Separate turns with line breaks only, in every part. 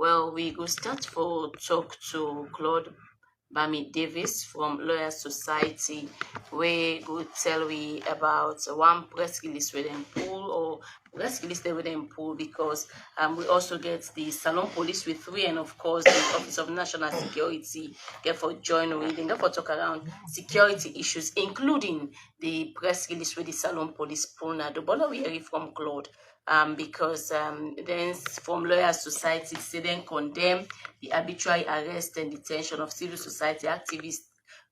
Well, we go start for talk to Claude Bami Davis from Lawyer Society, we go tell we about one press release with them pull or press release they with them pull because we also get the Salon Police with three and of course the Office of National Security get for join we then get for talk around security issues, including the press release with the Salon Police pull now. The ball we hear from Claude. Because then from Lawyers Society, they then condemn the arbitrary arrest and detention of civil society activists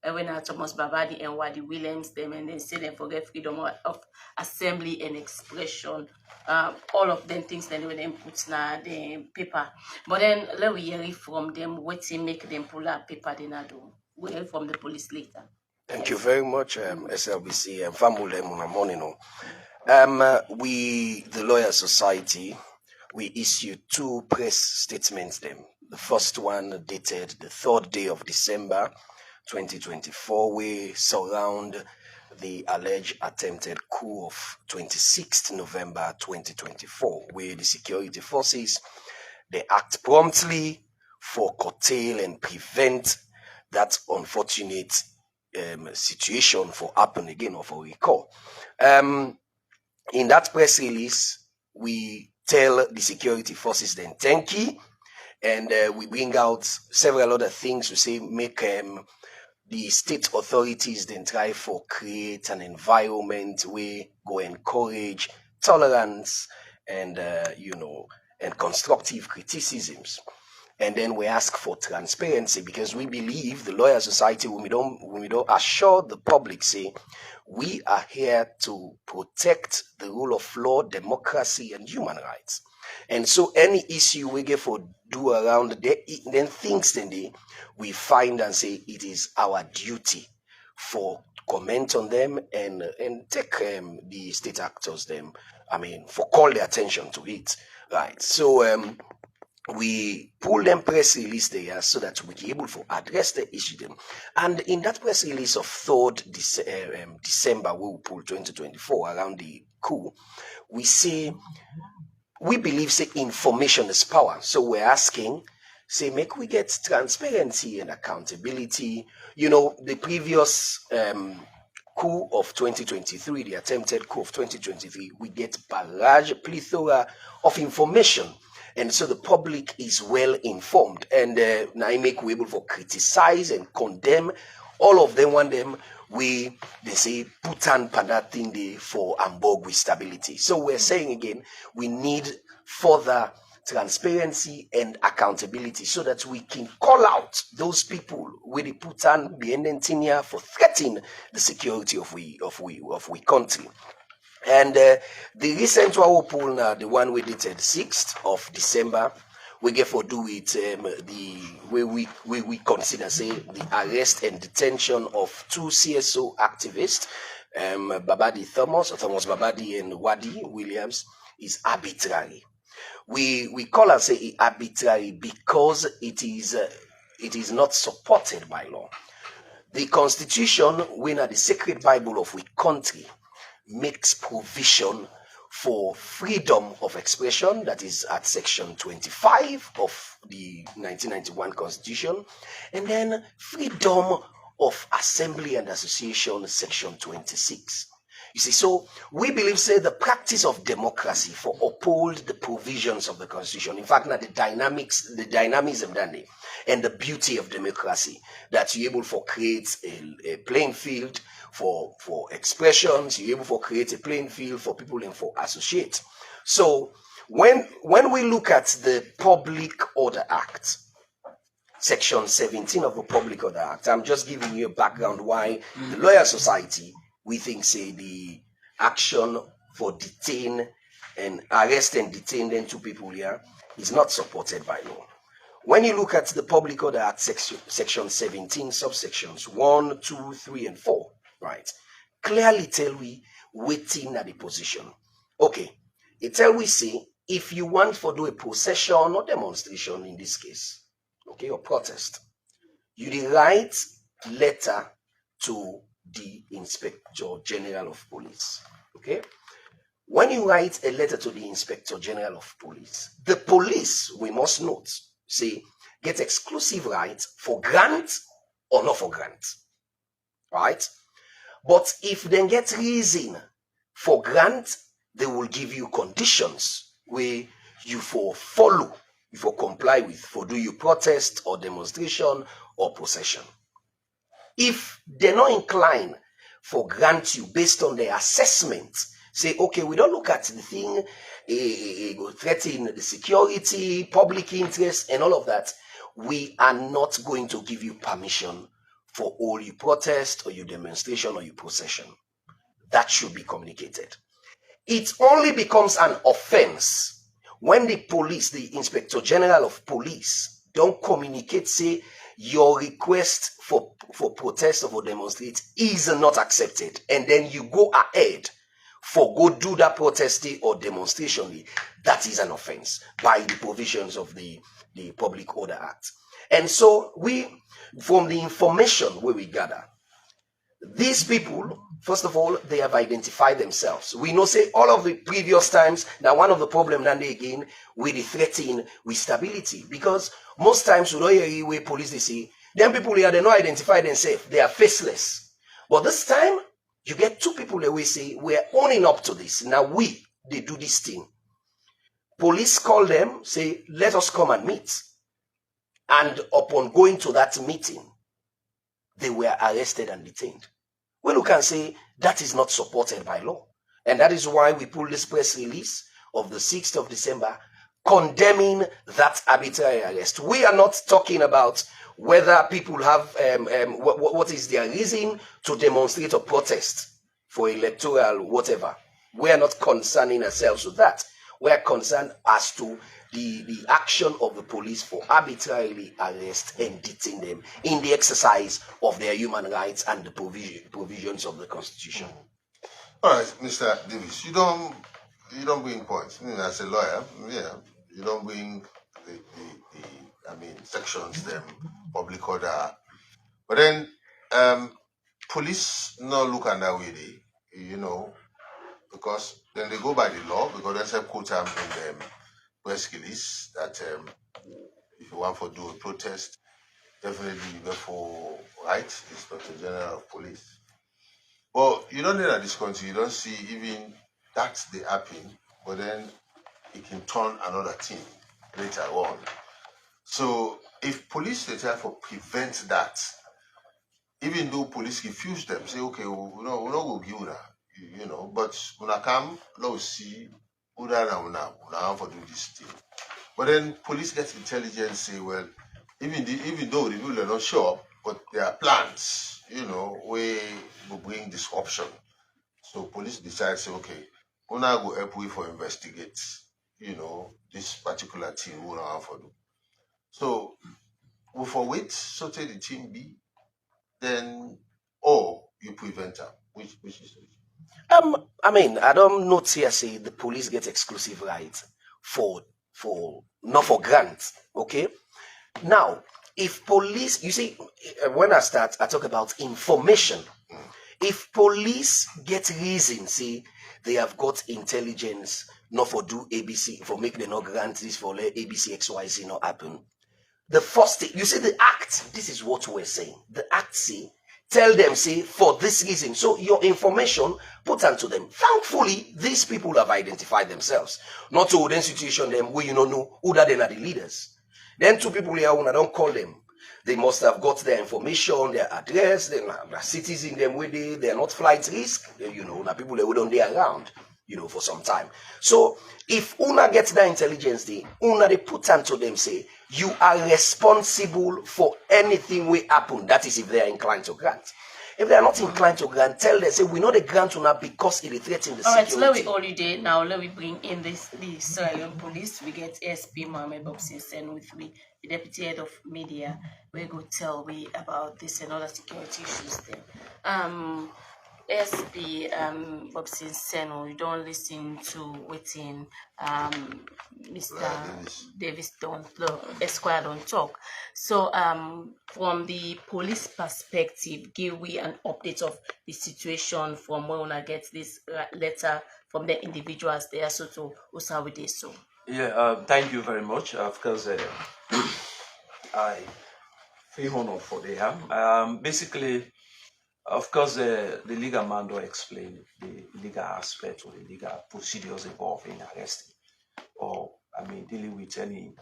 when Thomas Babadi and Wadi Williams them, and then say them forget freedom of assembly and expression. All of them things then when them put na the paper. But then let we hear it from them, what make them pull out paper they not do. We'll hear from the police later.
Thank you very much, SLBC and family morning. We, the Lawyer Society, we issued two press statements. The first one dated the 3rd day of December 2024. We surround the alleged attempted coup of 26th November 2024, where the security forces, they act promptly for curtail and prevent that unfortunate situation for happen again or for recall. In that press release, we tell the security forces then thank you, and we bring out several other things to say make the state authorities then try for create an environment where go encourage tolerance and and constructive criticisms. And then we ask for transparency because we believe the Lawyer Society, when we don't assure the public, say we are here to protect the rule of law, democracy, and human rights. And so any issue we get for do around then things we find and say it is our duty for comment on them and take the state actors for call their attention to it, right? So we pull them press release there so that we be able to address the issue them. And in that press release of 3rd December, we will pull 2024 around the coup, we say, we believe say information is power. So we're asking, say, make we get transparency and accountability. The previous coup of 2023, the attempted coup of 2023, we get barrage, plethora of information. And so the public is well informed, and now make we able to criticize and condemn all of them. Want them they say put on that thing there for Hamburg with stability. So we're saying again, we need further transparency and accountability so that we can call out those people with the put on behind for threatening the security of we country. And the recent one poll now, the one we dated 6th of December, we get for do it the way we consider say the arrest and detention of two CSO activists, Thomas Babadi and Wadi Williams, is arbitrary. We call and say it arbitrary because it is not supported by law. The Constitution, when at the sacred Bible of we country, makes provision for freedom of expression, that is at section 25 of the 1991 Constitution, and then freedom of assembly and association, section 26. You see, so we believe, say, the practice of democracy for uphold the provisions of the Constitution. In fact, now the dynamism, and the beauty of democracy, that you're able to create a playing field for expressions, you're able to create a playing field for people and for associate. So when we look at the Public Order Act, section 17 of the Public Order Act, I'm just giving you a background why the Lawyer Society, we think, say, the action for detain and arrest and detain them two people here is not supported by law. When you look at the Public Order Act, section 17, subsections 1, 2, 3, and 4, right, clearly tell we waiting at the position. Okay, it tell we say, if you want to do a procession or demonstration in this case, okay, or protest, you write letter to the Inspector General of Police, okay? When you write a letter to the Inspector General of Police, the police, we must note, say get exclusive rights for grant or not for grant, right? But if they get reason for grant, they will give you conditions where you for follow, you for comply with, for do you protest or demonstration or procession. If they're not inclined for grant you based on their assessment, say, okay, we don't look at the thing, threaten the security, public interest, and all of that, we are not going to give you permission for all your protest or your demonstration or your procession. That should be communicated. It only becomes an offense when the police, the Inspector General of Police, don't communicate, say, your request for protest or for demonstrate is not accepted, and then you go ahead for go do that protesting or demonstration. That is an offense by the provisions of the Public Order Act. And so we, from the information where we gather, these people, first of all, they have identified themselves. We know, say, all of the previous times, that one of the problems, then again, with the threatening with stability. Because most times, we don't hear where police, they say, them people here, they don't identify themselves. They are faceless. But this time, you get two people that we say, we're owning up to this. Now they do this thing. Police call them, say, let us come and meet. And upon going to that meeting, they were arrested and detained. Well, you can say that is not supported by law. And that is why we pulled this press release of the 6th of December condemning that arbitrary arrest. We are not talking about whether people have, what is their reason to demonstrate or protest for electoral whatever. We are not concerning ourselves with that. We are concerned as to the action of the police for arbitrarily arrest and detain them in the exercise of their human rights and the provisions of the Constitution.
All right, Mr. Davis, you don't bring points. As a lawyer, yeah, you don't bring the sections, them public order. But then police not look at that way, because then they go by the law, because there's a quote in the press release that if you want to do a protest, definitely you go for right, Inspector General of Police. But you don't know that this country, you don't see even that they happen, but then it can turn another thing later on. So if police they try to prevent that, even though police refuse them, say, okay, we're not going to give that, but when I come, let's see, now for do this thing. But then police get intelligence, say, well, even though the people are not sure, but there are plans, where will bring disruption. So police decide, say, okay, we're not going to help we for investigate, this particular thing we don't have to do. So we for wait, so take the team B, then or you prevent her. Which is it?
I don't note here say the police get exclusive rights for not for grants. Okay. Now, if police, you see, when I talk about information. If police get reason, say they have got intelligence, not for do ABC, for make them not grant this, for let ABC XYZ not happen. The first thing, you see the act, this is what we're saying. The act say, tell them, say, for this reason. So your information, put onto them. Thankfully, these people have identified themselves. Not to the institution them where you don't know who that they are the leaders. Then two people here, when I don't call them, they must have got their information, their address, their citizen them where they are not flight risk, the people that we don't be around, for some time. So if Una gets that intelligence, they put onto them, say, you are responsible for anything will happen. That is if they are inclined to grant. If they are not inclined to grant, tell them, say, we know the grant Una because it threatens the security.
All right, let me holiday now. Let me bring in the Sierra Leone police. We get SP Mohammed Bobson send with me, the deputy head of media. We go tell me about this and other security issues there. SP Bobson Seno, you don't listen to waiting Mr. Davis don't Esquire don't talk. So from the police perspective, give we an update of the situation from when I get this letter from the individuals there, so to Usawide so.
Thank you very much. Of course, I feel honored for the basically, of course, the legal man don't explain the legal aspect or the legal procedures involved in arresting or, dealing with any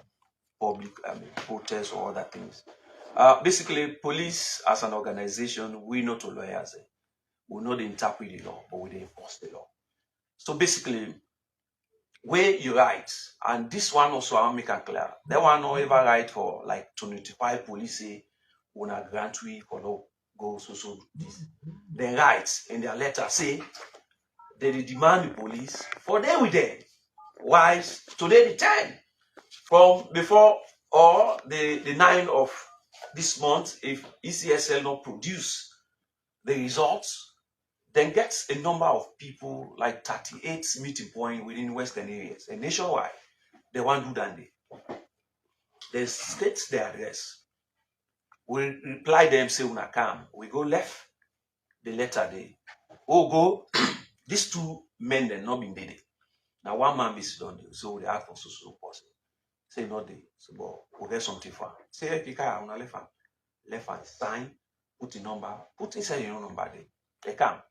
public, protests or other things. Basically, police as an organization, we not lawyers. We not interpret the law, but we dey enforce the law. So basically, where you write, and this one also I'll make it clear. That one no ever write for like to notify police say una grant we for no go so this. They write in their letter say they demand the police for them with them. Why today the 10 from before or the 9 of this month, if ECSL not produce the results, then gets a number of people like 38 meeting point within western areas and nationwide. They want to do that day. They state their address. We reply them, say una come. We go left the letter day. Oh go, these two men they not been dated. Now one man be done there. So we ask for so person. Say not they. So but we'll get something for him. Say hey, Kika, una left hand, sign, put the number, put inside your number there. They come.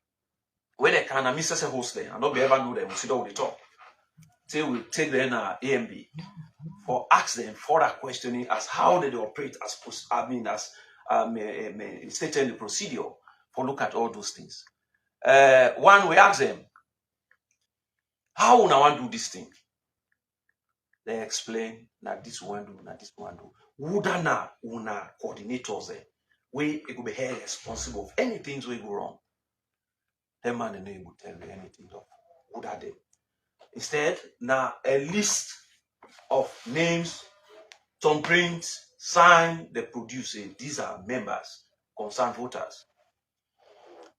When they can, I miss a host there. I don't be ever know them. We sit down with the talk. Say we take them AMB for ask them further questioning as how they operate as stated in the procedure for look at all those things. One, we ask them, how una want do this thing? They explain that this one do, that this one do. Woulda na una coordinators there, we it will be held responsible of anything we go wrong. Them man they will tell you anything of woulda them. Instead, now a list of names, thumbprints, sign, they produce it. These are members, concerned voters.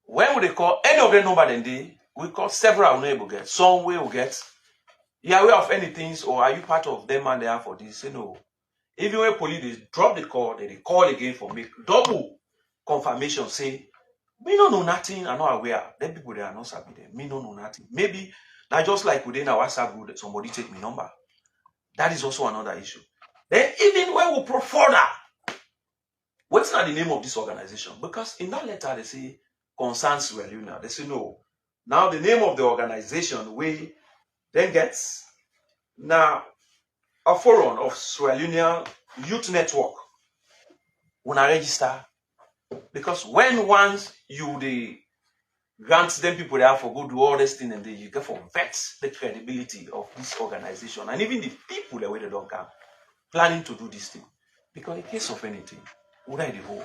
When we call any of the number then they, we call several unable get. Some we will get. You are aware of anything, or are you part of them and they are for this? Say no. Even when police they drop the call, they call again for make double confirmation. Say, me no know nothing, I'm not aware. Them people they are not sabi them. Me no know nothing. Maybe now just like within our WhatsApp group, somebody take me number. That is also another issue. Then even when we pro further, what's not the name of this organization? Because in that letter they say concerns Sierra Leone. They say no. Now the name of the organization we then gets now a forum of Sierra Leone Youth Network. When I register, because when once you the grant them people there for go do all this thing and then you get for vet the credibility of this organization and even the people that way they don't come planning to do this thing. Because in case of anything, would I the hold?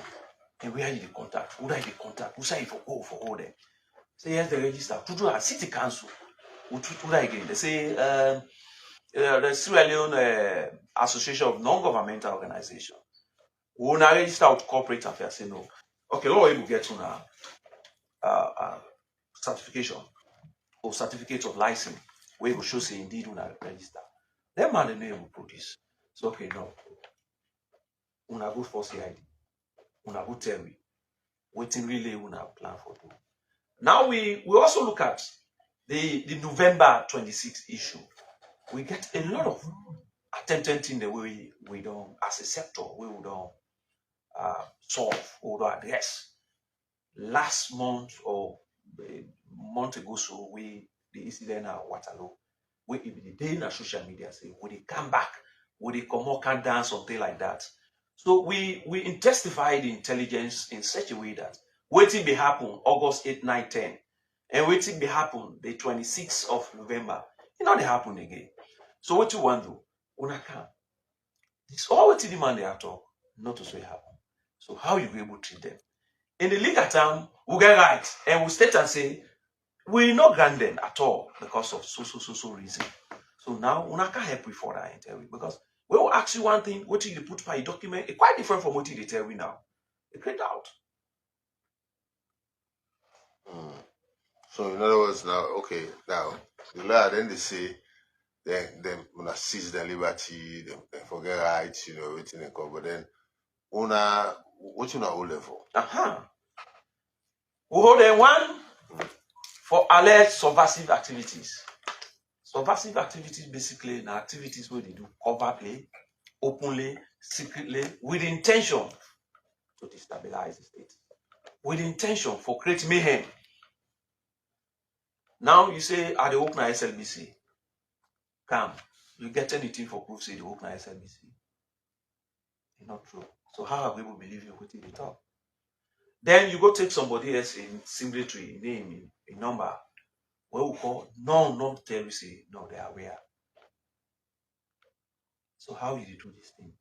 And where you the contact? Would I the contact? Who say for hold them? Say yes, they register to do a city council. Would I again? They say the Sierra Leone Association of Non-Governmental Organizations. We will not register with corporate affairs. Say no. Okay, what will get to now? Certification or certificate of license where will show say indeed we not register. Them man the name will produce. So okay, no. Una go for CID. Una go tell me. Waiting really una plan for do. Now we also look at the November 26th issue. We get a lot of attempted in the way we don't, as a sector, we would don't solve or address. Last month or a month ago, so we the incident at Waterloo, we the day in social media say, would they come back? Would they come or can dance something like that? So we intensify the intelligence in such a way that waiting be happen August 8, 9, 10, and waiting be happen the 26th of November. You know they happen again. So what you want to do? Una come. It's all what the demand they are talk, not to say happen. So how you be able to treat them? In the legal term, we get right and we state and say we not grant them at all because of so reason. So now we can't help you for that interview because we will ask you one thing, what you put by a document, it's quite different from what you tell me now. It create out.
So in other words, now okay, now the law then they say then una seize their liberty, they forget rights, everything they call, but then what you hold them for?
We hold them one for alleged subversive activities. Subversive activities basically na activities where they do covertly, openly, secretly, with intention to destabilize the state, with intention for create mayhem. Now you say, I dey open SLBC. Come, you get anything for proof say they open SLBC? It's not true. So how are people believe you what they talk? Then you go take somebody else in symmetry, name, a number, what we call not tell you say no, they are aware. So how you do this thing?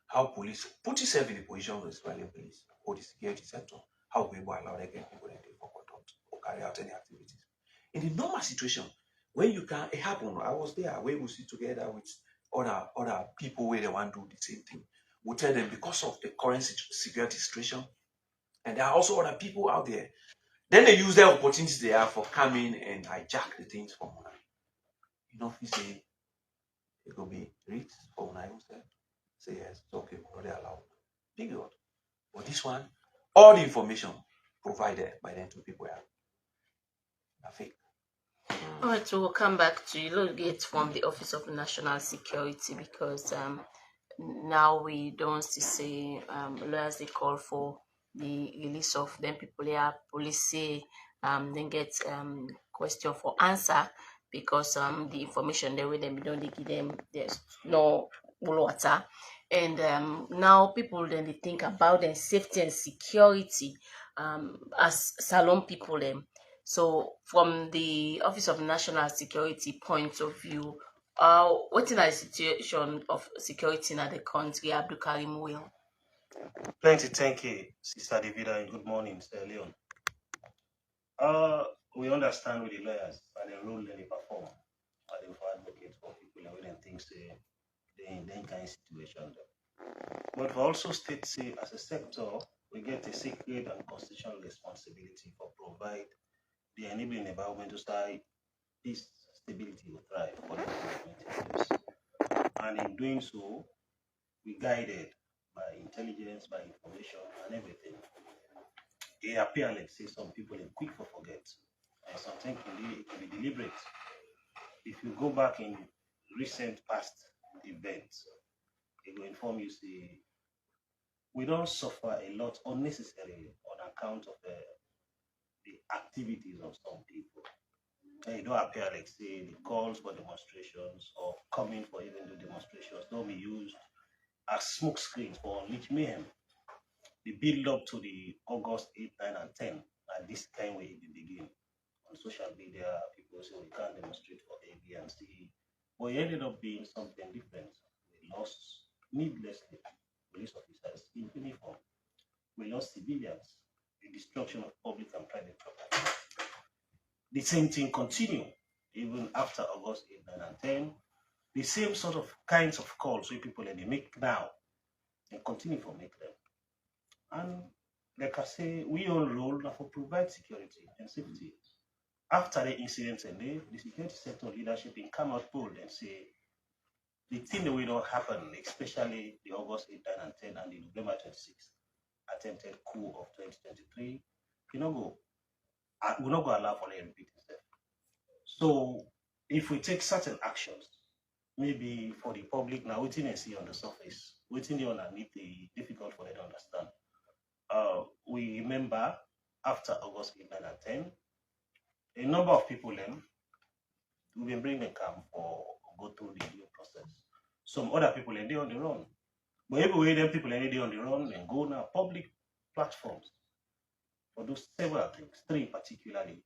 How police put yourself in the position of the Israeli police or the security sector? How people allow them get people that they for conduct or carry out any activities? In the normal situation, when you can it happen, I was there, where we sit together with other people where they want to do the same thing. We tell them because of the current security situation, and there are also other people out there. Then they use their opportunities they have for coming and hijack the things from one. You know, if you say it could be rich for one yourself, say yes, it's okay, we're not allowed. Period. But this one, all the information provided by them to people are fake.
All right, so we'll come back to you. Look, it's from the Office of National Security because now we don't see lawyers they call for the release of them people here police say then get question for answer because the information they with them don't give them there's no water and now people then they think about their safety and security as salon people them. So from the Office of National Security point of view, what is the situation of security in the country, Abdul Karim will?
Plenty, thank you, Sister Davida, and good morning, Sir Leon. We understand with the lawyers and the role they perform, and they advocate for people and when things they in that kind of situation. But we also state say as a sector, we get a sacred and constitutional responsibility for provide the enabling environment to start peace, stability will thrive for the community. And in doing so, we guided by intelligence, by information, and everything. It appear like say some people are quick for forget, and something can be deliberate. If you go back in recent past events, it will inform you say we don't suffer a lot unnecessarily on account of the activities of some people. And it don't appear like say the calls for demonstrations or coming for even the demonstrations don't be used as smoke screens for unleash mayhem. The build up to the August 8, 9, and 10, and this kind way it begin. On social media, people say we can't demonstrate for A, B, and C. But it ended up being something different. We lost needlessly police officers in uniform. We lost civilians, the destruction of public and private property. The same thing continued even after August 8, 9, and 10. The same sort of kinds of calls we people they make now and continue to make them. And like I say, we all role now for provide security and safety. After the incident and the security sector leadership in come out bold and say the thing that will not happen, especially the August 8, 9, and 10 and the November 26 attempted coup of 2023, you know go will not go allow for it to repeat itself. So if we take certain actions, maybe for the public now, waiting and see on the surface, waiting the underneath the difficult for them to understand. We remember after August 8, 9, and 10, a number of people then we been bring them come for go through the due process. Some other people and they on the run. But everywhere them people and they on the run and go now public platforms for those several things, three particularly,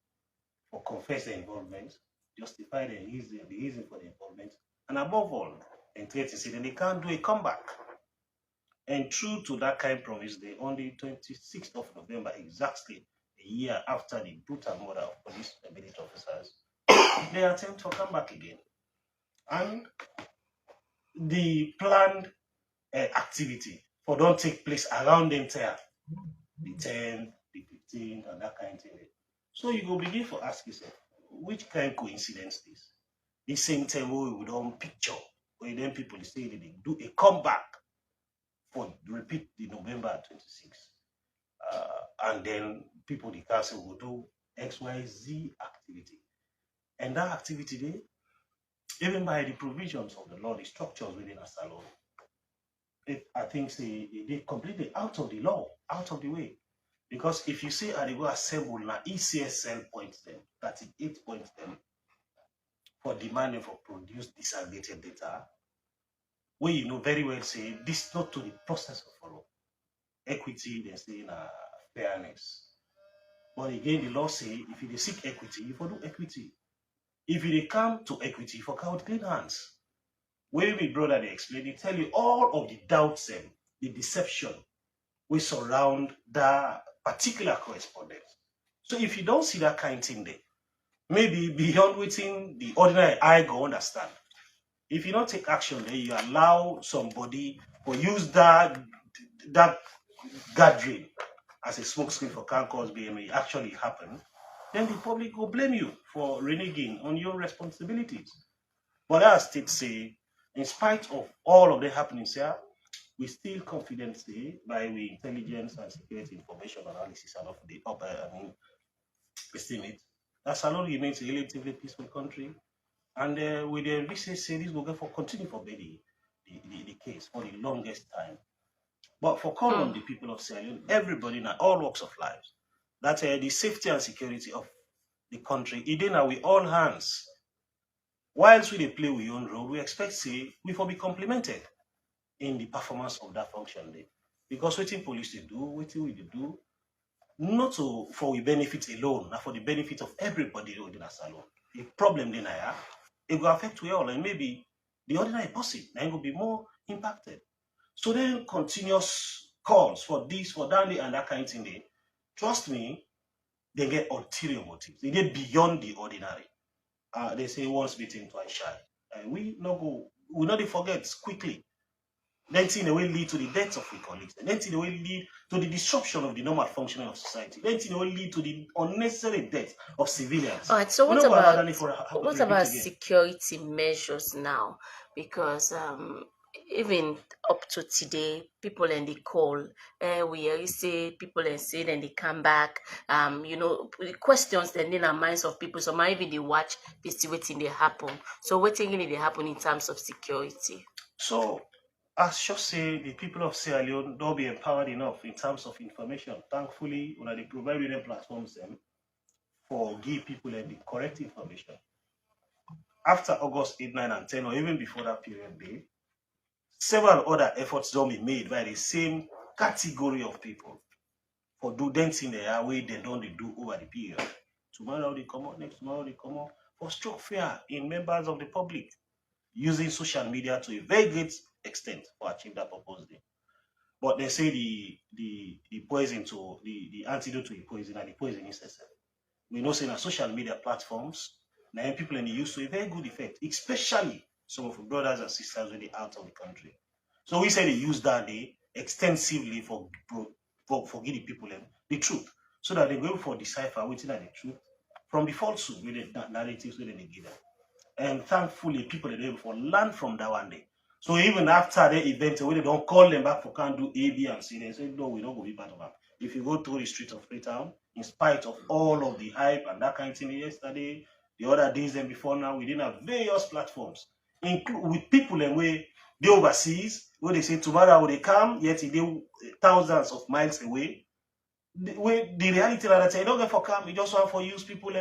for confess their involvement, justify the reason for the involvement, and above all, and try to say that they can't do a comeback. And true to that kind of promise, they on the 26th of November, exactly a year after the brutal murder of police and military officers, they attempt to come back again. And the planned activity for don't take place around the entire the 10th, the 15th, and that kind of thing. So you go begin to ask yourself, which kind of coincidence is the same time we don't picture where then people say that they do a comeback for repeat the November 26th. And then people the council will do XYZ activity. And that activity there, even by the provisions of the law, the structures within a salon, I think they completely out of the law, out of the way. Because if you see how they go assemble now, ECSL points them, 38 points them for demanding for produce disaggregated data, where you know very well say this not to the process of follow. Equity, they say fairness. But again, the law say if you seek equity, you do equity. If you come to equity, for count clean hands. Where my brother they explain, they tell you all of the doubts and the deception we surround that particular correspondence. So if you don't see that kind of thing there, maybe beyond waiting the ordinary eye go understand. If you don't take action there, you allow somebody to use that gathering as a smokescreen for can cause BMA actually happen, then the public will blame you for reneging on your responsibilities. But as states say, in spite of all of the happenings here, we still confident say by the intelligence and security information analysis and of the upper, estimate that Salon remains a relatively peaceful country. And with the research say this will go for continue for the case for the longest time. But for call on
Hmm.
the people of Sierra Leone, everybody in all walks of life, that the safety and security of the country, it in with all hands. Whilst we dey play we own role, we expect say we for be complimented in the performance of that function day. Because wetin police dey do, wetin we dey do, not to for we benefit alone, na for the benefit of everybody within a salon. If problem dey na ya, it go affect we all, and maybe the ordinary person na go be more impacted. So then continuous calls for this, for that, and that kind of thing dey. Trust me, they get ulterior motives. They get beyond the ordinary. They say once bitten, twice shy. And we not dey forget quickly. Then thing they will lead to the deaths of we colleagues. Then thing they will lead to the disruption of the normal functioning of society. Then thing they will lead to the unnecessary death of civilians.
All right. So
We
what
not go allow
about
that for happen to
what
repeat
about
again.
security measures now? Because even up to today, people and they call, we already say people and say then they come back. The questions then in the minds of people. So maybe they watch, they see waiting they happen. So what thing they happen in terms of security?
So as just say the people of Sierra Leone don't be empowered enough in terms of information. Thankfully, when they provide them platforms them for give people the correct information. After August 8, 9, and 10, or even before that period day, several other efforts don't be made by the same category of people for do dancing the way they don't do over the period. Tomorrow they come out, next tomorrow they come out for stroke fear in members of the public using social media to a very great extent for achieve that purpose. But they say the poison to the antidote to the poison and the poison is itself. We know saying social media platforms, now people in the use to a very good effect, especially some of our brothers and sisters really out of the country. So we say they use that day extensively for giving people the truth. So that they go for decipher waiting at the truth from the falsehood with the narratives within they give them. And thankfully, people are able to learn from that one day. So even after the event, when they don't call them back for can't do A, B, and C, they say, no, we don't go be part of that. If you go through the streets of Freetown, in spite of all of the hype and that kind of thing yesterday, the other days and before now, we didn't have various platforms, with people and way they overseas, where they say tomorrow will they come, yet they thousands of miles away. The reality that they don't get for come, you just want for use people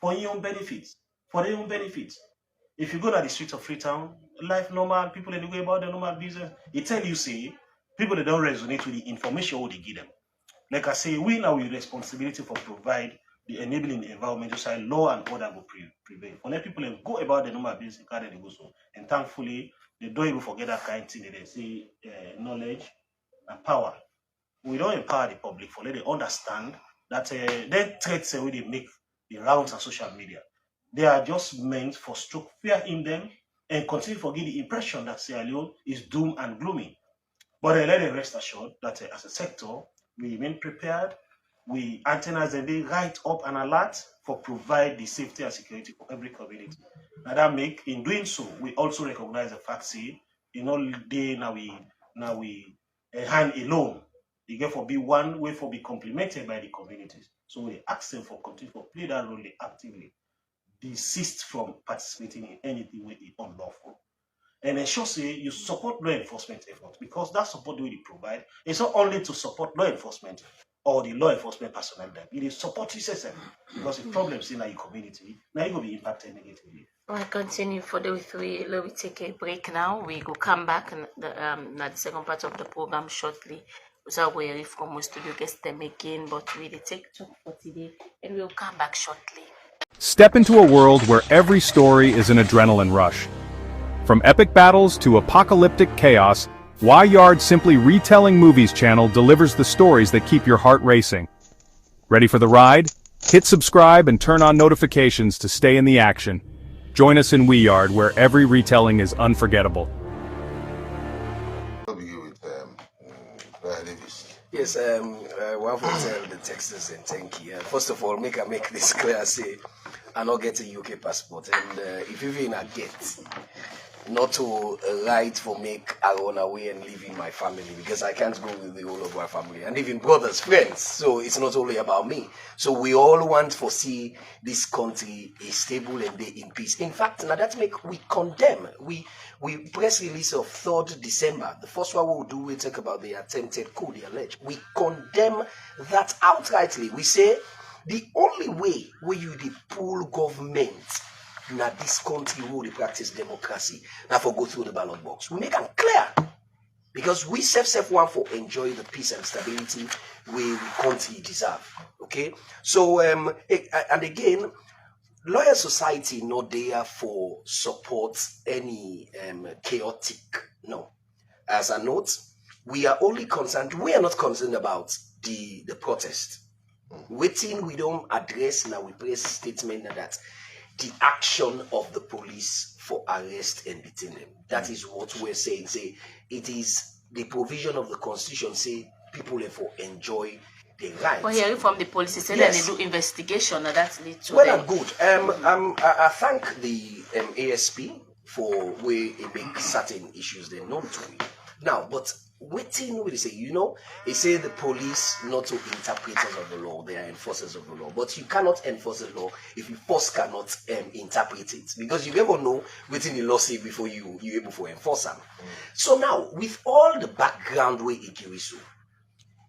for your own benefits, for their own benefits. If you go to the streets of Freetown, life normal, people in the way about their normal business, it tell you say people that don't resonate with the information what they give them. Like I say, we now with responsibility for provide the enabling environment just like law and order will prevail. For let people go about the normal business, they go so. And thankfully, they don't even forget that kind of thing. They say knowledge and power. We don't empower the public for let them understand that their threats when they make the rounds on social media. They are just meant for stroke fear in them and continue to give the impression that Sierra Leone is doom and gloomy. But let them rest assured that as a sector, we remain prepared. We antennas and they right up and alert for provide the safety and security for every community. Now that make in doing so, we also recognize the fact say in all day now we hand alone. They get for be one way for be complemented by the communities. So we ask them for continue to play that role actively desist from participating in anything with the unlawful. And ensure say you support law enforcement efforts, because that support we provide is not only to support law enforcement or the law enforcement personnel, that it is support you yourself, because the problems in your community now you will be impacted negatively.
I continue for the three. Let me take a break now. We will come back in the second part of the program shortly. So we're from our studio guest them again, but we take talk for today and we'll come back shortly.
Step into a world where every story is an adrenaline rush. From epic battles to apocalyptic chaos, Y Yard Simply Retelling Movies channel delivers the stories that keep your heart racing. Ready for the ride? Hit subscribe and turn on notifications to stay in the action. Join us in We Yard, where every retelling is unforgettable.
I'll begin with Davis.
Yes, one for tell the Texans and thank you. First of all, make this clear. Say, I not get a UK passport, and if you even get, not to write for make I run away and leaving my family, because I can't go with the whole of my family and even brothers, friends. So it's not only about me. So we all want to see this country is stable and they in peace. In fact, now that make we condemn. We press release of 3rd December. The first one we'll do, we talk about the attempted coup, the alleged. We condemn that outrightly. We say the only way where you the pull government now this country will they practice democracy. Now for go through the ballot box. We make them clear. Because we self want for enjoy the peace and stability we country deserve. Okay? So and again, lawyer society not there for support any chaotic. No. As a note, we are only concerned, we are not concerned about the protest. Waiting, we don't address now, we press statement that the action of the police for arrest and detain them. That is what we're saying. Say it is the provision of the constitution. Say people therefore enjoy the rights.
But hearing from the police, say
Yes.
that they do investigation, and that's lead to
Well
them.
and good. I thank the ASP for where it make certain issues they known to me. Now, but waiting, what they say, they say the police not to interpreters of the law, they are enforcers of the law. But you cannot enforce the law if you first cannot interpret it, because you never know within the law say before you able to enforce them. So now, with all the background where it gives you,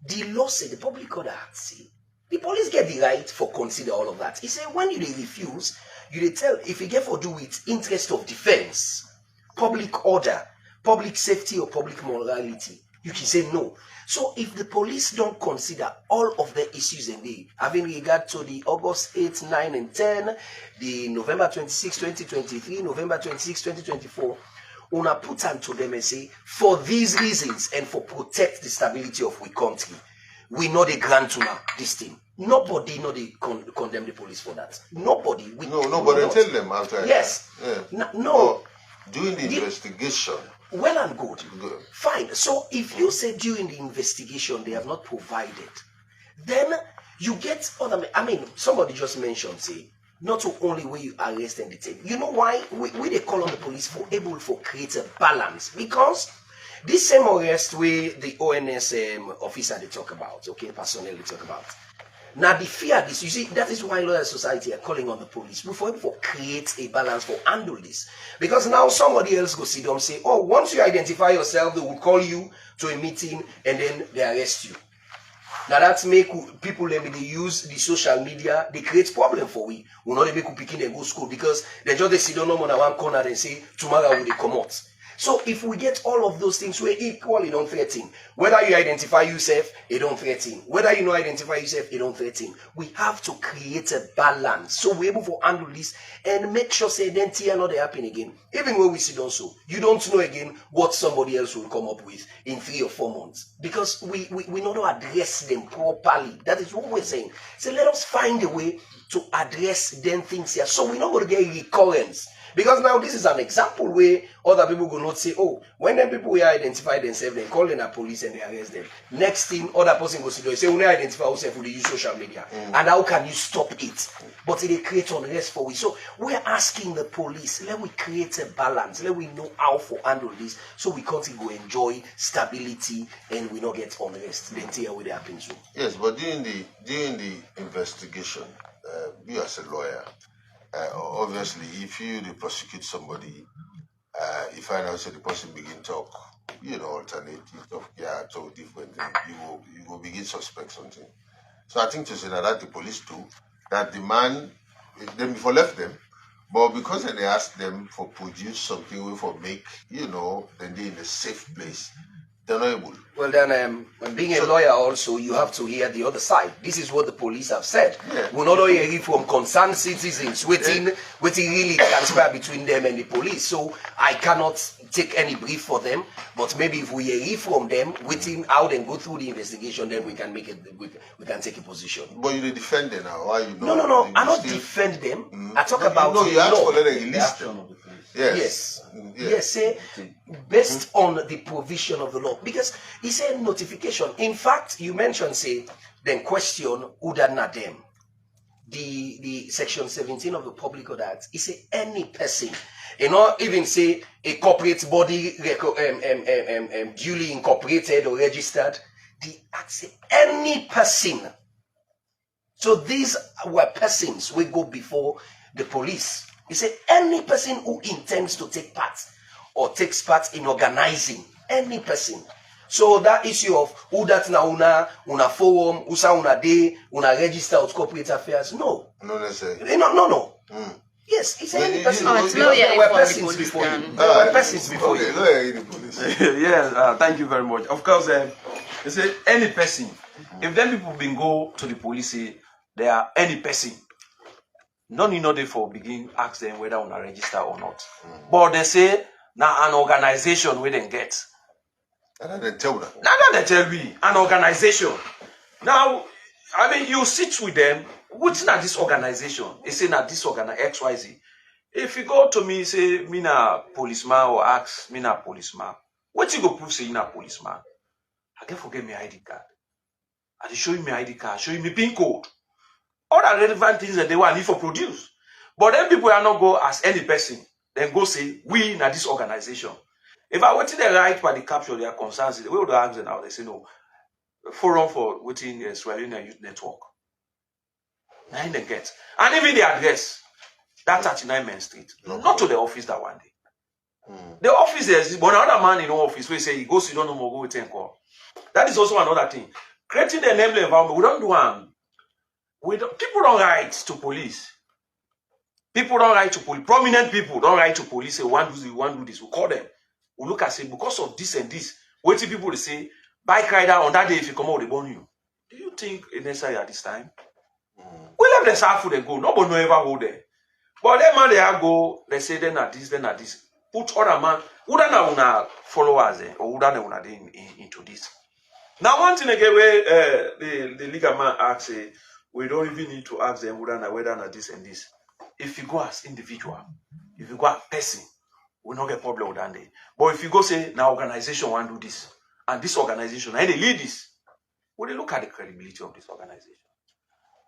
the law say the public order act say the police get the right for consider all of that. He say when you dey refuse, you dey tell if you get for do with interest of defense, public order, public safety or public morality, you can say no. So if the police don't consider all of the issues in the having regard to the August 8, 9 and 10, the November 26, 2023, November 26, 2024, una put on to them and say, for these reasons and for protect the stability of we country, we know they grant to now this thing. Nobody know they condemn the police for that. Nobody.
Nobody tell them after.
Yes.
Yeah.
No.
During the investigation.
Well and good. Fine. So if you say during the investigation they have not provided, then you get other. I mean, somebody just mentioned, say, not to only where you arrest and detain. You know why we they call on the police for able for create a balance, because this same arrest where the ONS officer they talk about, okay, personnel they talk about. Now the fear this, you see, that is why lawyer society are calling on the police for create a balance for handle this. Because now somebody else go see them say, oh, once you identify yourself, they will call you to a meeting and then they arrest you. Now that's make people they use the social media, they create problem for we. We not make picking and go school because they just they sit down on one corner and say tomorrow will they come out. So if we get all of those things, we're equally don't threaten. Whether you identify yourself, it don't threaten. Whether you know identify yourself, it don't threaten. We have to create a balance. So we're able to handle this and make sure say then tear not happen again. Even when we sit down so, you don't know again what somebody else will come up with in 3 or 4 months. Because we not address them properly. That is what we're saying. So let us find a way to address them things here. So we're not going to get recurrence. Because now this is an example where other people will not say, oh, when them people will identify themselves, they call them a police and they arrest them. Next thing, other person goes to do, say, we identify ourselves, we use social media. And how can you stop it? But they create unrest for we. So we're asking the police, let we create a balance. Let we know how to handle this so we can't go enjoy stability and we not get unrest. Then tell what happens soon.
Yes, but during the investigation, you as a lawyer, obviously, if you dey prosecute somebody, you find out say the person begin talk, alternate, you talk, yeah, talk different thing, you go begin suspect something. So I think to say that the police too, that the man, them before left them, but because they asked them for produce something we for make, then they in a safe place. They're not able.
Well, then, being a lawyer also, you have to hear the other side. This is what the police have said.
Yeah.
We not only hear from concerned citizens, waiting really transpire between them and the police. So I cannot take any brief for them. But maybe if we hear from them, waiting out and go through the investigation, then we can make it. We can take a position.
But you defend them now. Why you know?
No. I don't defend them. I talk about
you asked for let them release
action
them.
of the police.
Yes.
Yes, say based on the provision of the law, because he said notification. In fact, you mentioned say then question Uda them. The section 17 of the Public Order Act. He say any person, even say a corporate body duly incorporated or registered. The act say any person. So these were persons we go before the police. He said any person who intends to take part or takes part in organizing, any person. So that issue of who that na una forum, who sa una day, una register with corporate affairs, no.
Not necessarily.
No. Yes, he said any person.
it's lawyer
There were
for the
persons
police
before you.
then.
There were persons before
Okay,
you.
lawyer in the police.
Yes, thank you very much. Of course, they say any person. If them people been go to the police, say they are any person. None in order for begin ask them whether on a register or not. But they say now an organization where they get.
And then they tell them.
Now they tell me an organization. Now, I mean, you sit with them. What's not this organization? They say not this organization XYZ. If you go to me, say me na policeman or ask me na policeman, what you go prove say you na policeman? I can forget my ID card. I dey show you my ID card, show you my PIN code. All the relevant things that they want need for produce. But then people are not go as any person. Then go say, we na this organization. If I waiting the right by the capture their concerns, we would ask them now. They say no. Forum for waiting Swahili Youth Network. Now they get. And even the address, that 39 Main Street, not to the office that one day. The office is, but another man in the office where say he goes, you don't know more, go with call. That is also another thing. Creating the enabling environment, we don't do people don't write to police. People don't write to police. Prominent people don't write to police. Say, one do this. We call them. We look and say, because of this and this, what do people say? Bike rider on that day, if you come out, they burn you. Do you think it's necessary at this time? We let them start food and go. Nobody no ever go there. But that man, they go, they say, then at this. Put other man, who don't know followers or who don't know into this. Now, one thing again, where the legal man asks, we don't even need to ask them whether or this and this. If you go as individual, if you go as person, we not get problem with that day. But if you go say, now organization want to do this, and this organization, and they lead this, we they look at the credibility of this organization.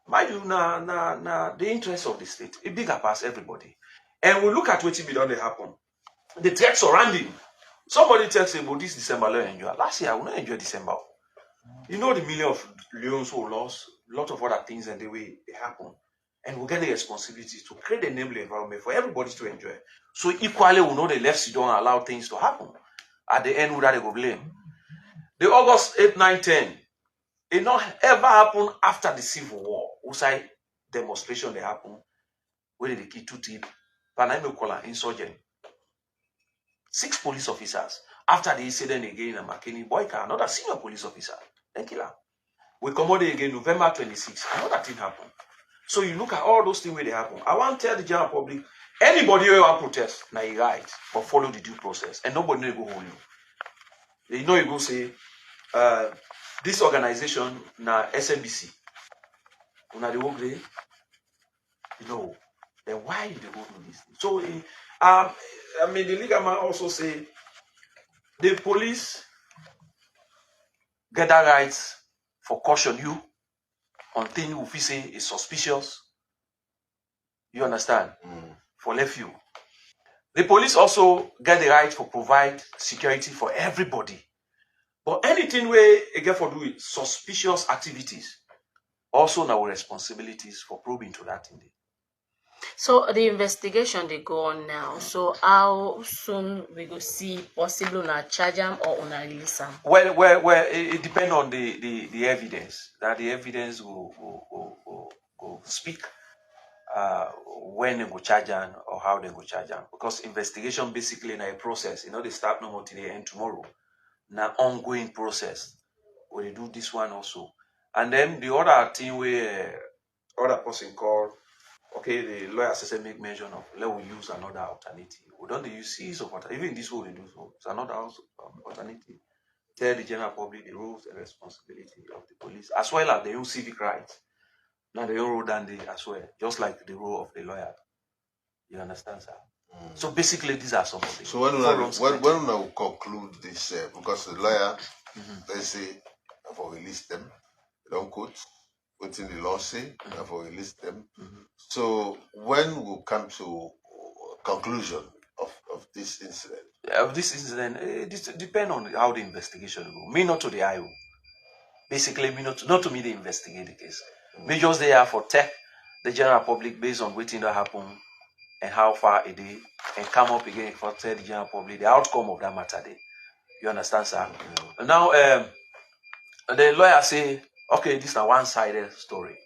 Mind you, the interest of the state, it bigger past everybody. And we look at what be done they happen. The threat surrounding. Somebody tells about this December, let's enjoy. Last year, I will not enjoy December. You know the million of Leons who lost, a lot of other things and the way they happen. And we get the responsibility to create a enabling environment for everybody to enjoy. So equally, we know the left don't allow things to happen. At the end, we that they go blame. The August 8, 9, 10, it not ever happen after the Civil War. Outside demonstration they happen, where they kill two teams, Panama call an insurgent. 6 police officers. After the incident again in McKinney, Boyka, another senior police officer, then kill her. We come out again November 26. Another thing happened. So you look at all those things where they happen. I want to tell the general public, anybody who want protest, now you right, but follow the due process. And nobody will go hold you. You know you go say, this organization, na SMBC, una the work there, you know, then why they go do this? So, I mean, the legal man also say, the police get that right for caution you on things you feel say is suspicious. You understand? For left you. The police also get the right for provide security for everybody. But anything where they get for do with suspicious activities, also now responsibilities for probing to that thing.
So the investigation they go on now. So how soon we go see possible una charge am or una release am?
Well, it depends on the evidence. That the evidence will speak when they go charge am or how they go charge am. Because investigation basically na a process. They start no more till they end tomorrow. Na ongoing process. We dey do this one also. And then the other thing where other person call, okay, the lawyer say make mention of, let we use another alternative. We don't use series of alternative. Even this way we do so. It's another alternative. Tell the general public the rules and responsibility of the police, as well as their own civic rights. Now they own role than they as well, just like the role of the lawyer. You understand, sir? So basically, these are some of the
So when
forums
when
created.
we conclude this, because the lawyer, they say, for release them, they don't quote, within the law say, for release them. So when we come to conclusion of this incident,
Of this incident, this depend on how the investigation go. Me not to the IO. Basically, me not to me they investigate the case. Me just there for tech the general public based on waiting that happen and how far it is, and come up again for tell the general public the outcome of that matter day. You understand, sir? Now the lawyer say, okay, this is a one-sided story.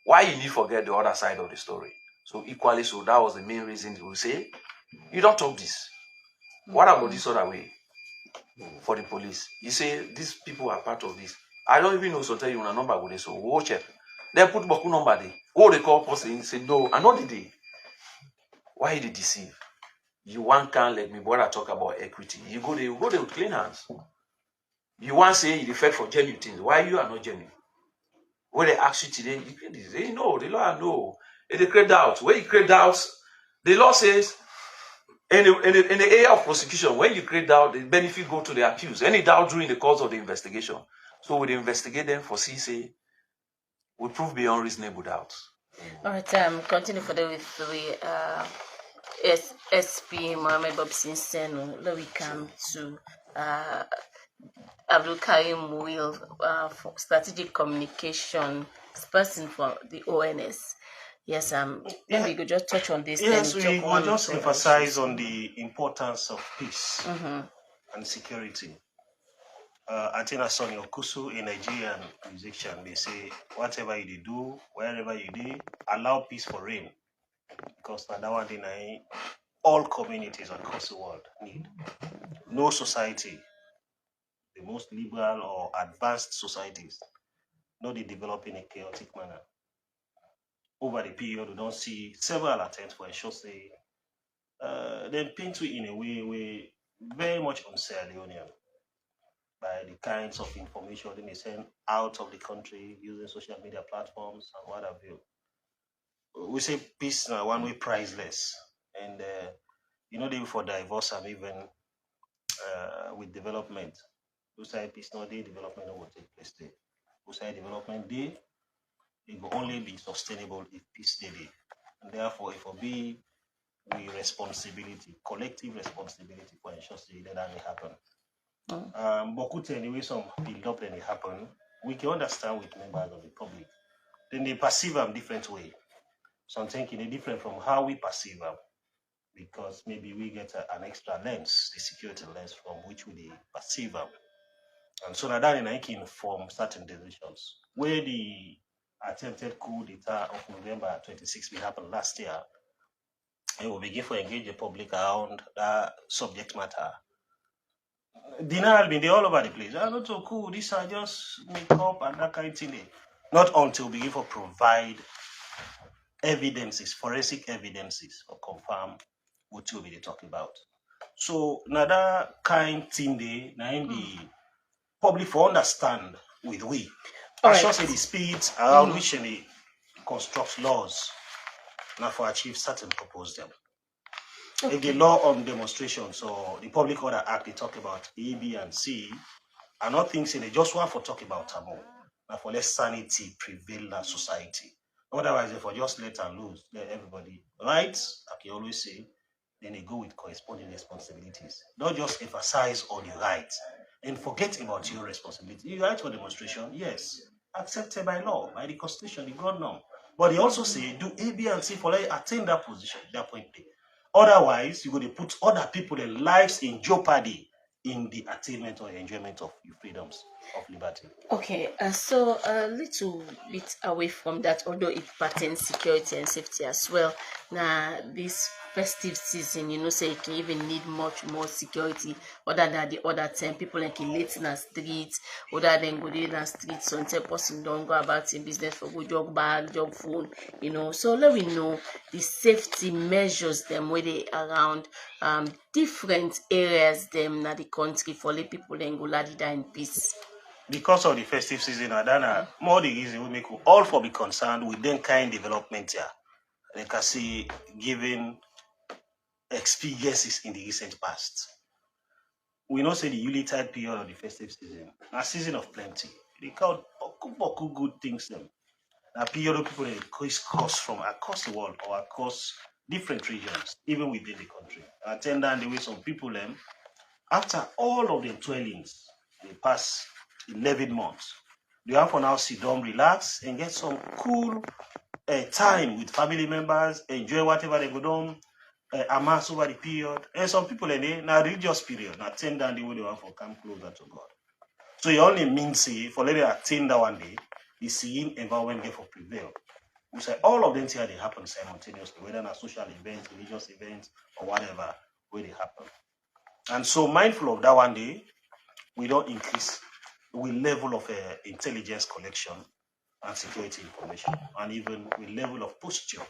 Why you need to forget the other side of the story? So equally, so that was the main reason we say, you don't talk this. What about this other way for the police? You say these people are part of this. I don't even know, so tell you a number with this, so we'll check. Then put Boku number there. What they call person say, no, I know the day. Why they deceive? You want can't let me bother talk about equity. You go there with clean hands. You want say you defect for genuine things. Why you are not genuine? When they ask you today, you can say, no, the law no. If they create doubt, when you create doubts, the law says in the area of prosecution, when you create doubt, the benefit go to the accused. Any doubt during the course of the investigation. So we investigate them for CC, we prove beyond reasonable doubt.
All right, continue for the with the SP Mohammed Bobson Senu. Then we come to Abdul Karim Will, for strategic communication person for the ONS. Yes, maybe we could just touch on this.
Yes,
then
we
talk
will
on
just
other
emphasize
issues.
on the importance of peace and security. I think I saw in Okusu, a Nigerian musician, they say, whatever you do, wherever you do, allow peace for reign. Because that one thing all communities across the world need. No society, the most liberal or advanced societies, no they develop in a chaotic manner. Over the period, we don't see several attempts for a short say, then paint we in a way very much on Sierra Leonean by the kinds of information they may send out of the country using social media platforms and what have you. We say peace now one way priceless, and they for divorce and even with development. We say peace no day development no will take place there. We say development day it will only be sustainable if peace day dey. And therefore, it will be we responsibility, collective responsibility for ensure that may happen. But anyway, some build up then it happen. We can understand with members of the public. Then they perceive them different way. So I'm thinking different from how we perceive them, because maybe we get an extra lens, the security lens from which we perceive them. And so that can inform certain decisions. Where the attempted coup d'etat of November 26 will happen last year, it will begin to engage the public around that subject matter. Denial been all over the place. Not so cool. These are just make up and that kind of thing. Not until we begin to provide evidences, forensic evidences, or confirm what we'll be talking about. So another kind thing they now the public for understand with we. I should say the spirit around which they construct laws now for achieve certain purpose them. Okay. If the law on demonstrations or the Public Order Act they talk about A, B, and C, are not things they just want for talk about taboo. Now for let sanity prevail in our society. Otherwise, if I just let and lose, let everybody rights, like you always say, then they go with corresponding responsibilities. Not just emphasize on the rights and forget about your responsibility. Your right for demonstration, yes, accepted by law, by the Constitution, the God norm. But they also say do A, B, and C for like attain that position, that point there. Otherwise, you're going to put other people's lives in jeopardy in the attainment or enjoyment of your freedoms of liberty.
Okay, so a little bit away from that, although it pertains security and safety as well. Now, this festive season, say you can even need much more security other than the other time. People like late in the street, other than go in the street, so until person don't go about in business for good job bag, job phone, So let me know the safety measures them where they around different areas them na the country for let people then go ladida in peace.
Because of the festive season, Adana, more the reason we make we all for be concerned with them kind development here. They can see given experiences in the recent past. We know say the Yuletide period of the festive season, a season of plenty. They count boku good things them. A period of people that crisscross from across the world or across different regions, even within the country. Attend down the way some people them after all of the dwellings, they pass 11 months. They have for now sit down, relax, and get some cool time with family members, enjoy whatever they go down, amass over the period. And some people in now religious period, now attend down the way they want for come closer to God. So it only means say for let them attain that one day, the seeing environment get for prevail. We say all of them here they happen simultaneously, whether na social events, religious events, or whatever where they happen. And so mindful of that one day, we don't increase with level of intelligence collection and security information, and even with level of posture,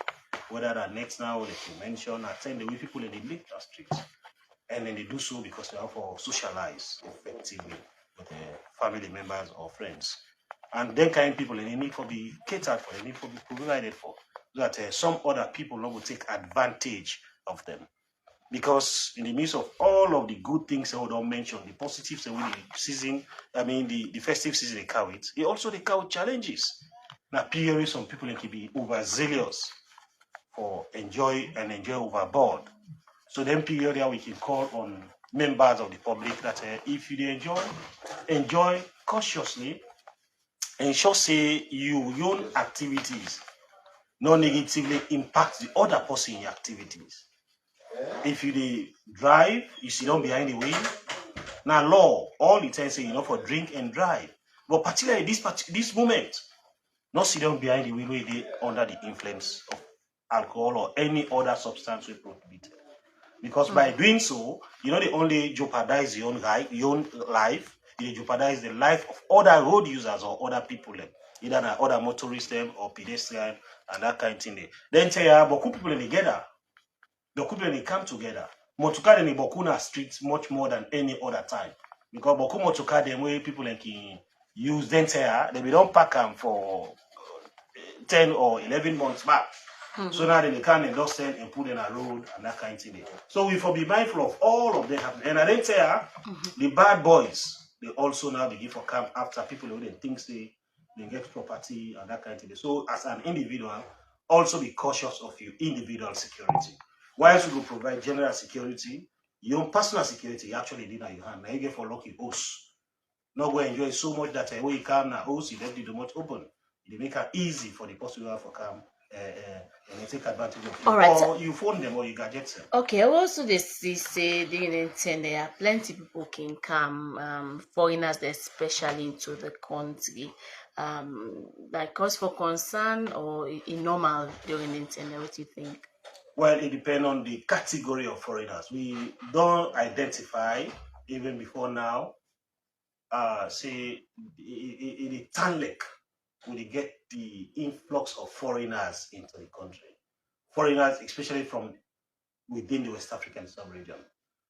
whether that next now, like you mentioned, attend the way people in the live the streets, and then they do so because they have to socialize effectively with their family members or friends. And then kind of people they need to be catered for, they need to be provided for, so that some other people will take advantage of them. Because in the midst of all of the good things I don't mention, the positives and the season, the festive season they carry it also they carry challenges. Now, period some people can be overzealous for enjoy overboard. So then period we can call on members of the public that if you enjoy cautiously, ensure say your own activities not negatively impact the other person in your activities. If you drive, you sit down behind the wheel. Now law, all the time say for drink and drive. But particularly this moment, not sit down behind the wheel where they under the influence of alcohol or any other substance we prohibited. Because by doing so, they only jeopardize your own life, you jeopardize the life of other road users or other people, either other motorists them or pedestrian and that kind of thing. Then tell you, but people together. The couple they come together. Motuka in Bokuna street much more than any other time. Because Boku Motuka the way people can use them they don't pack them for 10 or 11 months back. So now they can endorse them and put in a road and that kind of thing. So we for be mindful of all of them happening. And I didn't tell the bad boys, they also now begin for camp after people who they think they get property and that kind of thing. So as an individual, also be cautious of your individual security. While you will provide general security, your own personal security you actually need in your hand. Now you get for lucky host. Not go enjoy so much that when you come now host, you left it much open. They make it easy for the person who have for come and they take advantage of you.
All right.
Or you phone them or you gadget them.
Okay, also they say during the 10 there are plenty people can come, foreigners especially into the country. Like cause for concern or in normal during the 10 what do you think?
Well, it depends on the category of foreigners. We don't identify even before now. Say in the Tanlek, we get the influx of foreigners into the country. Foreigners, especially from within the West African sub-region,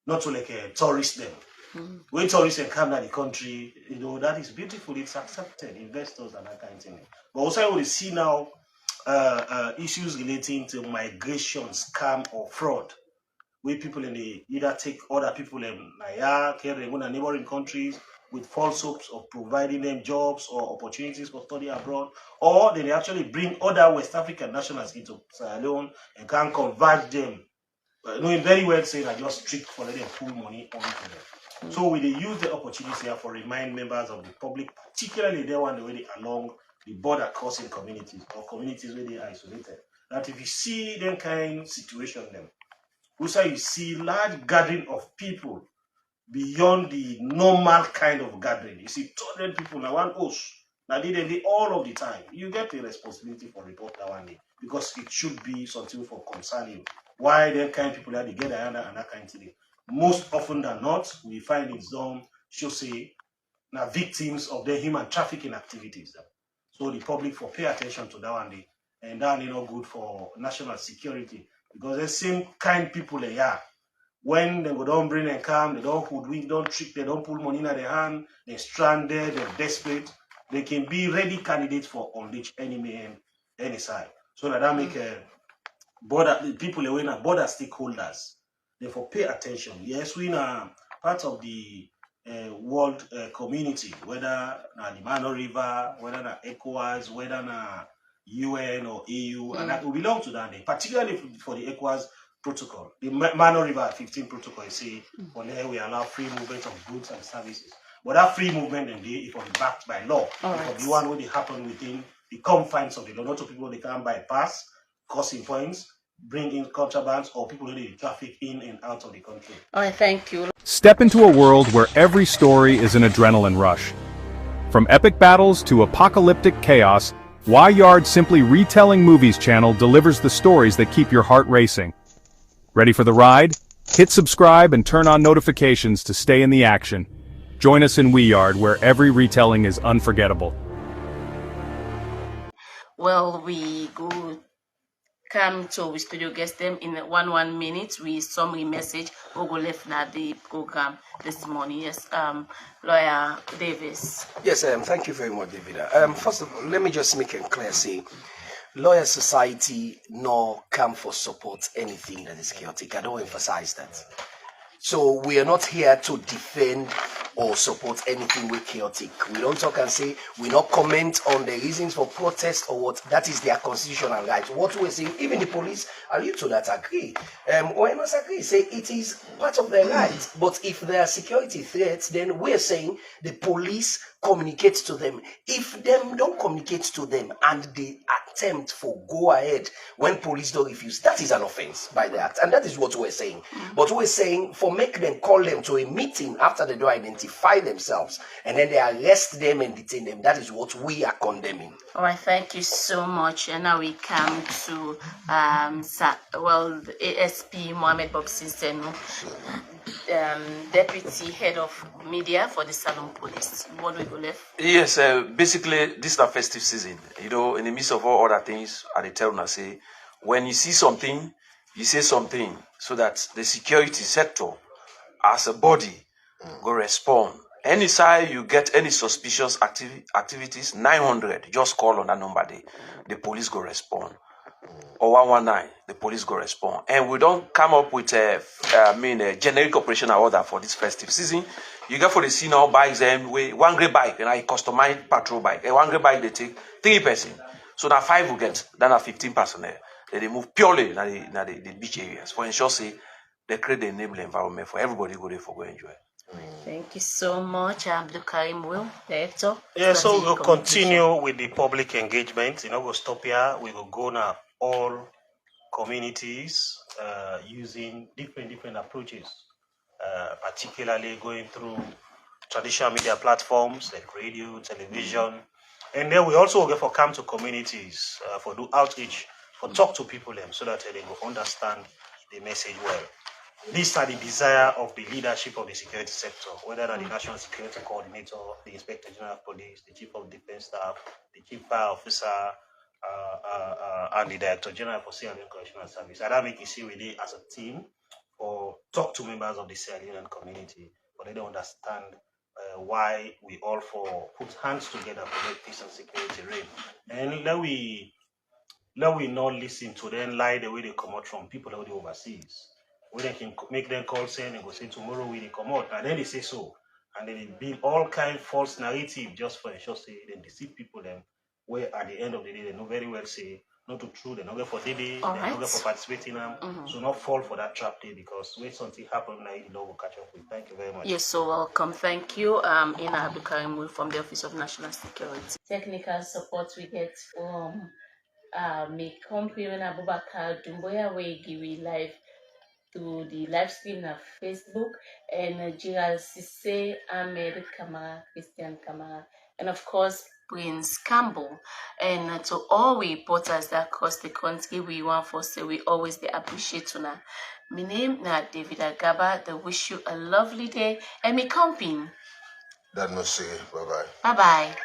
not to like a tourist them. When tourists come to the country, that is beautiful. It's accepted, investors and that kind of thing. But also, we see now issues relating to migration, scam or fraud, where people either take other people in neighboring countries with false hopes of providing them jobs or opportunities for study abroad, or they actually bring other West African nationals into Sierra Leone and can convert them, knowing very well saying I just trick for them pull money onto them. So we use the opportunity here for remind members of the public, particularly the one already along the border crossing communities or communities where they are isolated. That if you see them kind situation, them also you see large gathering of people beyond the normal kind of gathering. You see 200 people now one host. Now they all of the time. You get a responsibility for report that one day because it should be something for concern you. Why them kind of people that they get and that kind of thing. Most often than not, we find it's done, should say, now victims of the human trafficking activities. So the public for pay attention to that one day. And that is not good for national security because the same kind people they are when they go don't bring and come, they don't hoodwink, don't trick, they don't pull money in their hand, they're stranded, they're desperate, they can be ready candidates for unleash enemy and any side. So that make border people away now border stakeholders. Therefore pay attention. Yes, we are part of the world community, whether the Mano River, whether ECOWAS, whether UN or EU, and that we belong to that, particularly for the ECOWAS protocol. The Mano River 15 protocol, you see, for there we allow free movement of goods and services. But that free movement and it will be backed by law. It will be one will happen within the confines of the law. Not of people they can bypass, crossing points, bring in contrabands, or people who they traffic in and out of the country.
All right, thank you.
Step into a world where every story is an adrenaline rush. From epic battles to apocalyptic chaos, Why Yard Simply Retelling Movies channel delivers the stories that keep your heart racing. Ready for the ride? Hit subscribe and turn on notifications to stay in the action. Join us in We Yard, where every retelling is unforgettable.
Well, we go come to we studio guest them in 1 minute with summary message we go left na the program this morning. Yes, Lawyer Davis.
Yes, thank you very much, David. First of all, let me just make it clear, say, Lawyer Society nor come for support anything that is chaotic. I don't emphasize that. So we are not here to defend or support anything with chaotic. We don't talk and say, we not comment on the reasons for protest or what. That is their constitutional right. What we're saying, even the police, are you to that agree? Why not agree? Say it is part of their rights. But if there are security threats, then we're saying the police communicate to them. If them don't communicate to them and they attempt for go ahead when police don't refuse, that is an offense by the act. And that is what we're saying. But we're saying for make them call them to a meeting after they do identify themselves and then they arrest them and detain them. That is what we are condemning.
All right, thank you so much. And now we come to the ASP Mohammed Bob Sinsenu, Deputy Head of Media for the Salon Police. What we go left?
Yes, basically, this is the festive season. You know, in the midst of all other things, I tell you, say, when you see something, you say something, so that the security sector, as a body, go respond. Any side you get any suspicious activities, 900, just call on that number. The police go respond. Or 119, the police go respond. And we don't come up with a generic operational order for this festive season. You get for the senior bikes and one great bike and a customized patrol bike. And one great bike they take 3 persons. So now 5 will get, then 15 personnel. They move purely in the beach areas for ensure say they create the enabling environment for everybody go there for go enjoy.
Thank you so much, Abdul Karim Will, Director.
Yeah, so we'll continue with the public engagement. We'll stop here. We will go now all communities using different approaches, particularly going through traditional media platforms like radio, television, and then we also will for come to communities for do outreach, for talk to people so that they will understand the message well. These are the desire of the leadership of the security sector, whether the National Security Coordinator, the Inspector General of Police, the Chief of Defense Staff, the Chief Fire Officer, and the Director General for Sierra Leone Correctional Service. And that make you see really as a team or talk to members of the Sierra Leone community, but they don't understand why we all put hands together for make peace and security reign. And let we not listen to them lie the way they come out from people out overseas. Where they can make them call saying and go say tomorrow we come out, and then they say so, and then they build all kind of false narrative just for ensure say they deceive people them. Where at the end of the day they know very well say not to through, they not go for DB,
All
they not go
right.
for participating them. So not fall for that trap day because wait something happen now, you know, will catch up with. Thank you very much.
You're so welcome. Thank you. Ina Abdulkarim from the Office of National Security. Technical support we get from my company Abubakar Dumboya, we give we live to the live stream on Facebook, and Gerald Sisse, Ahmed Kamara, Christian Kamara, and of course Prince Campbell. And to all we reporters that across the country, we want for say we always they appreciate you. My name na David Agaba. They wish you a lovely day and me company.
That must say bye bye.
Bye bye.